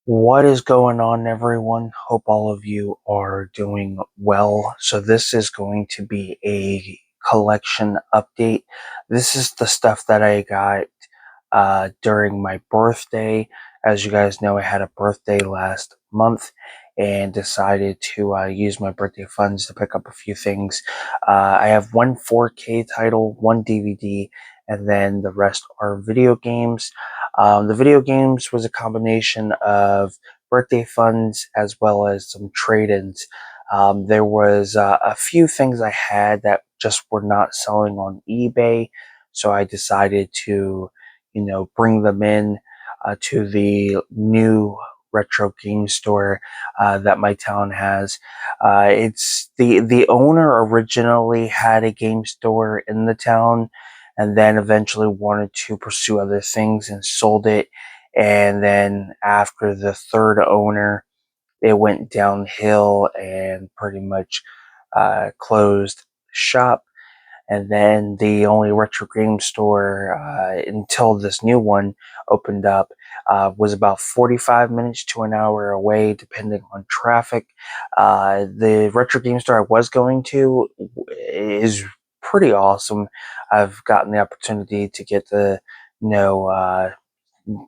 What is going on, everyone? Hope all of you are doing well. So, this is going to be a collection update. This is the stuff that I got during my birthday. As you guys know, I had a birthday last month and decided to use my birthday funds to pick up a few things. I have one 4K title, one DVD, and then the rest are video games. The video games was a combination of birthday funds as well as some trade-ins. There was a few things I had that just were not selling on eBay, so I decided to, bring them in to the new retro game store that my town has. It's the owner originally had a game store in the town, and then eventually wanted to pursue other things and sold it. And then after the third owner, it went downhill and pretty much closed shop. And then the only retro game store until this new one opened up was about 45 minutes to an hour away, depending on traffic. The retro game store I was going to is pretty awesome. I've gotten the opportunity to get to know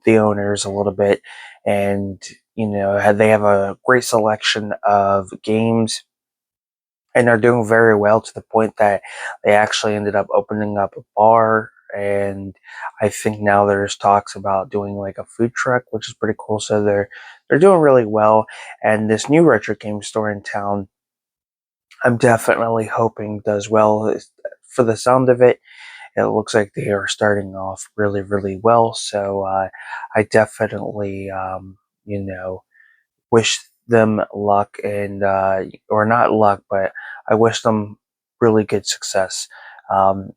the owners a little bit, and they have a great selection of games, and they're doing very well to the point that they actually ended up opening up a bar. And I think now there's talks about doing like a food truck, which is pretty cool. So they're doing really well. And this new retro game store in town, I'm definitely hoping does well. For the sound of it, it looks like they are starting off really, really well. So I definitely, wish them luck, and or not luck, but I wish them really good success.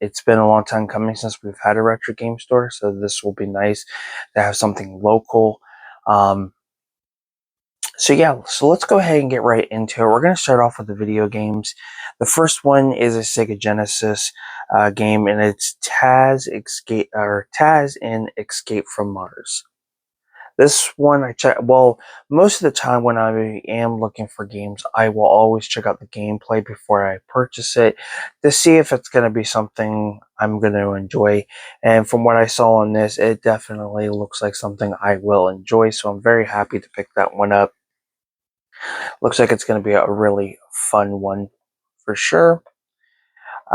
It's been a long time coming since we've had a retro game store, so this will be nice to have something local. Um, so yeah, so let's go ahead and get right into it. We're going to start off with the video games. The first one is a Sega Genesis game, and it's Taz in Escape from Mars. This one I check. Well, most of the time when I am looking for games, I will always check out the gameplay before I purchase it to see if it's going to be something I'm going to enjoy. And from what I saw on this, it definitely looks like something I will enjoy. So I'm very happy to pick that one up. Looks like it's going to be a really fun one for sure.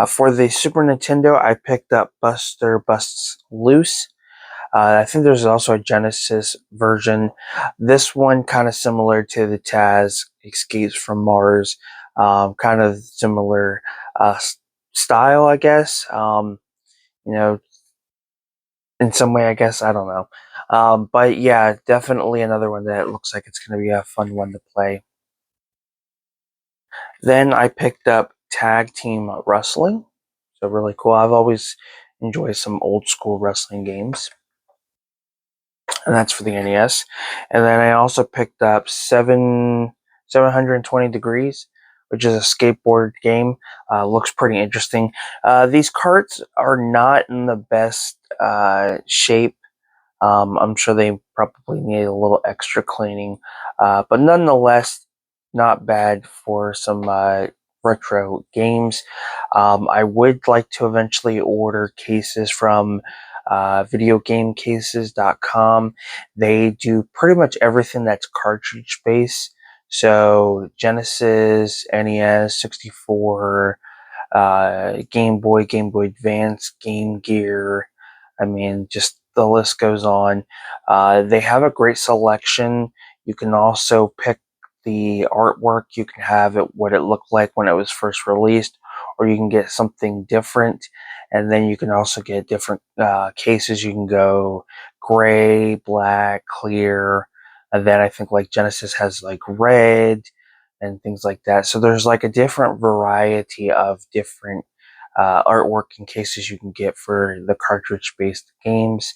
For the Super Nintendo, I picked up Buster Busts Loose. I think there's also a Genesis version. This one kind of similar to the Taz Escapes from Mars, kind of similar style, I guess. You know, in some way, I guess, I don't know. But yeah, definitely another one that looks like it's going to be a fun one to play. Then I picked up Tag Team Wrestling. So really cool. I've always enjoyed some old school wrestling games, and that's for the NES. And then I also picked up 720 Degrees, which is a skateboard game. Looks pretty interesting. These carts are not in the best shape. I'm sure they probably need a little extra cleaning, but nonetheless, not bad for some retro games. I would like to eventually order cases from videogamecases.com. They do pretty much everything that's cartridge based. So Genesis, NES, 64, Game Boy Advance, Game Gear. I mean, just the list goes on. They have a great selection. You can also pick the artwork. You can have it what it looked like when it was first released, or you can get something different. And then you can also get different cases. You can go gray, black, clear. And then I think like Genesis has like red and things like that. So there's like a different variety of different artwork and cases you can get for the cartridge-based games.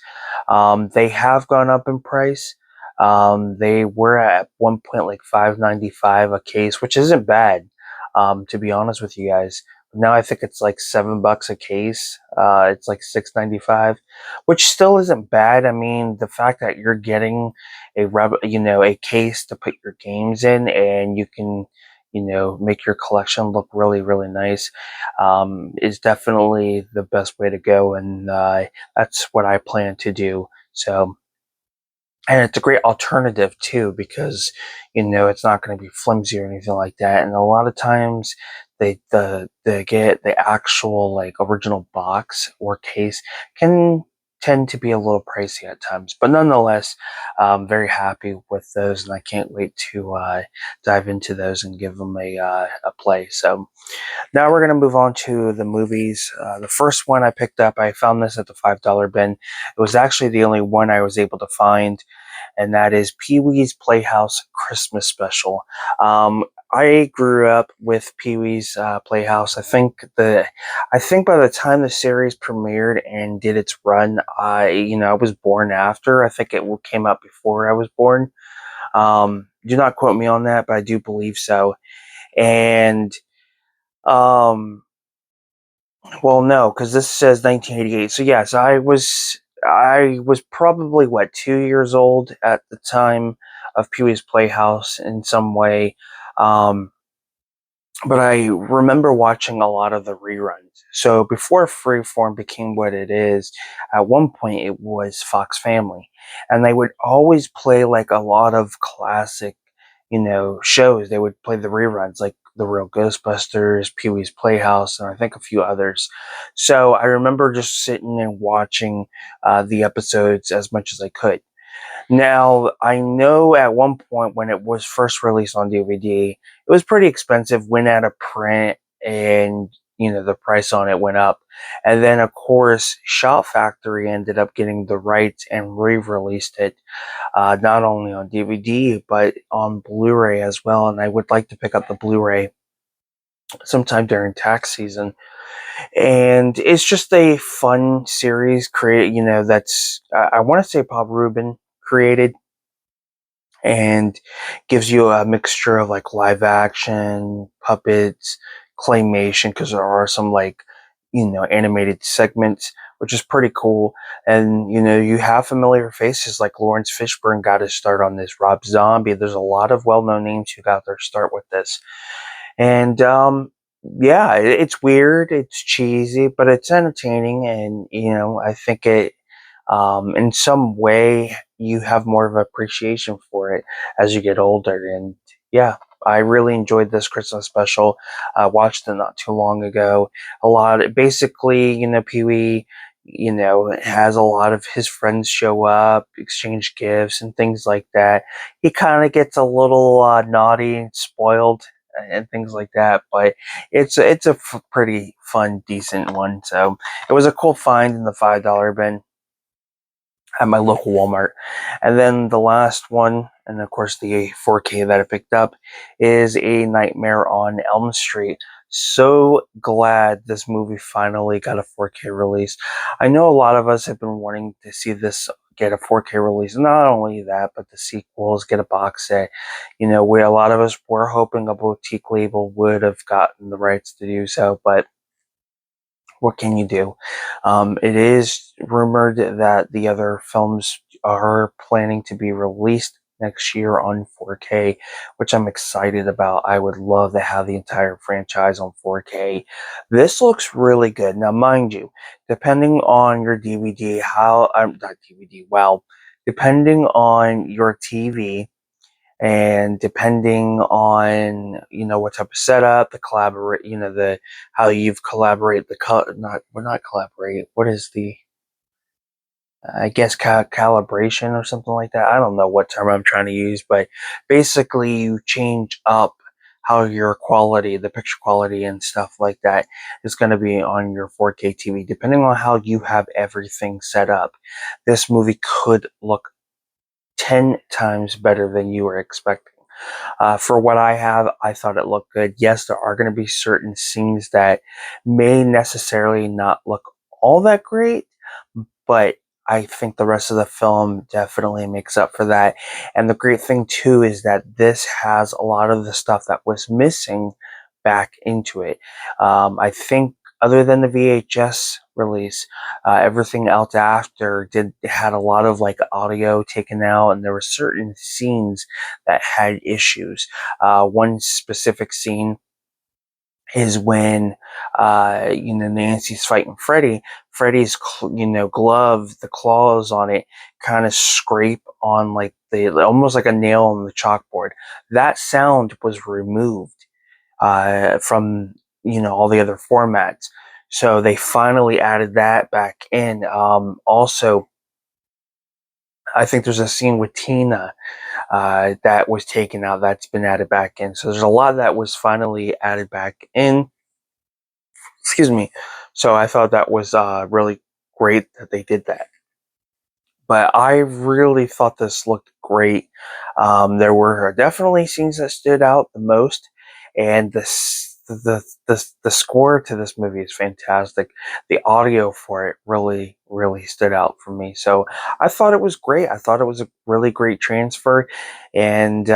They have gone up in price. They were at one point like $5.95 a case, which isn't bad, to be honest with you guys. Now I think it's like $7 a case. It's like $6.95, which still isn't bad. I mean, the fact that you're getting a case to put your games in, and you can, make your collection look really, really nice, is definitely the best way to go, and that's what I plan to do. So, and it's a great alternative too, because it's not going to be flimsy or anything like that. And a lot of times they get the actual like original box or case can tend to be a little pricey at times, but nonetheless, I'm very happy with those, and I can't wait to dive into those and give them a play. So now we're going to move on to the movies. The first one I picked up, I found this at the $5 bin. It was actually the only one I was able to find, and that is Pee-wee's Playhouse Christmas Special. I grew up with Pee-wee's Playhouse. I think by the time the series premiered and did its run, I was born after. I think it came out before I was born. Do not quote me on that, but I do believe so. And um, well, no, because this says 1988. So yes, I was probably what, 2 years old at the time of Pee Wee's Playhouse in some way, um, but I remember watching a lot of the reruns. So before Freeform became what it is, at one point it was Fox Family, and they would always play like a lot of classic, shows. They would play the reruns like The Real Ghostbusters, Pee Wee's Playhouse, and I think a few others. So I remember just sitting and watching the episodes as much as I could. Now, I know at one point when it was first released on DVD, it was pretty expensive, went out of print, and the price on it went up. And then, of course, Shout Factory ended up getting the rights and re-released it, not only on DVD but on Blu-ray as well. And I would like to pick up the Blu-ray sometime during tax season. And it's just a fun series create. That's I want to say Bob Rubin created, and gives you a mixture of like live action, puppets, claymation, because there are some like animated segments, which is pretty cool. And you have familiar faces like Lawrence Fishburne got his start on this, Rob Zombie. There's a lot of well-known names who got their start with this. And yeah, it's weird, it's cheesy, but it's entertaining, and I think it in some way you have more of an appreciation for it as you get older. And yeah, I really enjoyed this Christmas special. I watched it not too long ago. Basically, Pee Wee, has a lot of his friends show up, exchange gifts and things like that. He kind of gets a little naughty and spoiled and things like that, but it's a pretty fun, decent one. So it was a cool find in the $5 bin at my local Walmart. And then the last one, and of course the 4K that I picked up, is A Nightmare on Elm Street. So glad this movie finally got a 4K release. I know a lot of us have been wanting to see this get a 4K release. Not only that, but the sequels, get a box set. Where a lot of us were hoping a boutique label would have gotten the rights to do so, but what can you do? It is rumored that the other films are planning to be released next year on 4K, which I'm excited about. I would love to have the entire franchise on 4K. This looks really good. Now, mind you, depending on your DVD, not DVD, well, depending on your TV, and depending on what type of setup, the collaborate, the how you've collaborate the not we're not collaborate. What is the I guess calibration or something like that. I don't know what term I'm trying to use, but basically you change up how your quality, the picture quality and stuff like that is going to be on your 4K TV. Depending on how you have everything set up, this movie could look 10 times better than you were expecting. For what I have, I thought it looked good. Yes, there are going to be certain scenes that may necessarily not look all that great, but I think the rest of the film definitely makes up for that. And the great thing too is that this has a lot of the stuff that was missing back into it. I think other than the VHS release, everything else after had a lot of like audio taken out, and there were certain scenes that had issues. One specific scene is when Nancy's fighting Freddy. Freddy's glove, the claws on it, kind of scrape on like the almost like a nail on the chalkboard. That sound was removed from all the other formats. So they finally added that back in. Also, I think there's a scene with Tina that was taken out. That's been added back in. So there's a lot that was finally added back in. Excuse me. So I thought that was really great that they did that. But I really thought this looked great. There were definitely scenes that stood out the most, and the score to this movie is fantastic. The audio for it really stood out for me. So I thought it was great. I thought it was a really great transfer, and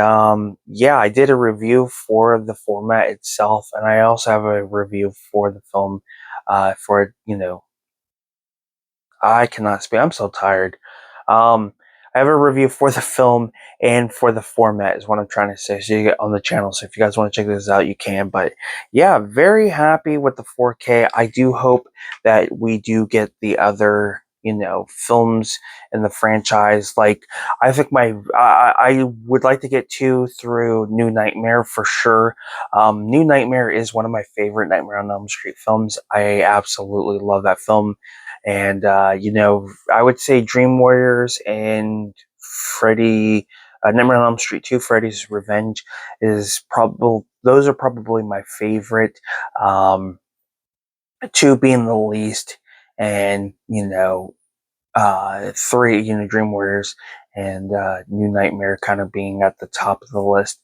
yeah, I did a review for the format itself, and I also have a review for the film. For I cannot speak. I'm so tired. Um, I have a review for the film and for the format is what I'm trying to say. So you get on the channel. So if you guys want to check this out, you can. But yeah, very happy with the 4K. I do hope that we do get the other films in the franchise. Like I think I would like to get two through New Nightmare for sure. New Nightmare is one of my favorite Nightmare on Elm Street films. I absolutely love that film. And I would say Dream Warriors and Freddy, Nightmare on Elm Street 2, Freddy's Revenge is probably those are probably my favorite. Two being the least, and three, Dream Warriors and New Nightmare kind of being at the top of the list.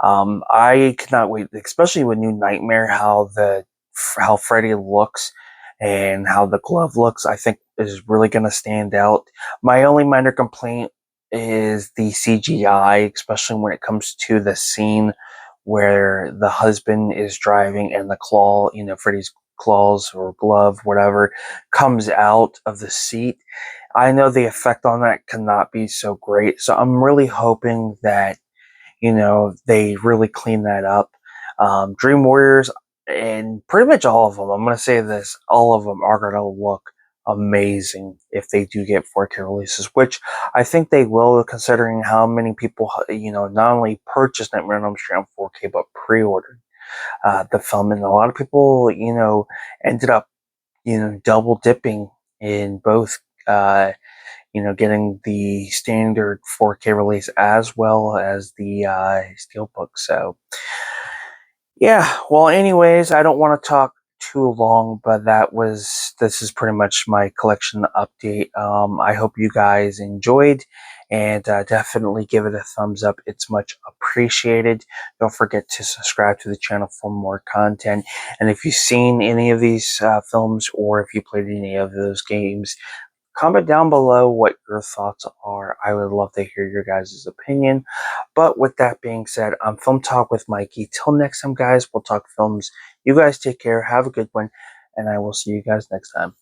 I cannot wait, especially with New Nightmare, how Freddy looks and how the glove looks. I think is really going to stand out. My only minor complaint is the CGI, especially when it comes to the scene where the husband is driving and the claw, Freddy's claws or glove, whatever, comes out of the seat. I know the effect on that cannot be so great, so I'm really hoping that they really clean that up. Dream Warriors and pretty much all of them, I'm going to say this, all of them are going to look amazing if they do get 4K releases, which I think they will, considering how many people, not only purchased Nightmare on Elm Street on 4K, but pre-ordered the film. And a lot of people, ended up, double dipping in both, getting the standard 4K release as well as the Steelbook. So, yeah. Well, anyways, I don't want to talk too long, but this is pretty much my collection update. I hope you guys enjoyed, and definitely give it a thumbs up. It's much appreciated. Don't forget to subscribe to the channel for more content. And if you've seen any of these films, or if you played any of those games, comment down below what your thoughts are. I would love to hear your guys' opinion. But with that being said, I'm Film Talk with Mikey. Till next time, guys, we'll talk films. You guys take care. Have a good one. And I will see you guys next time.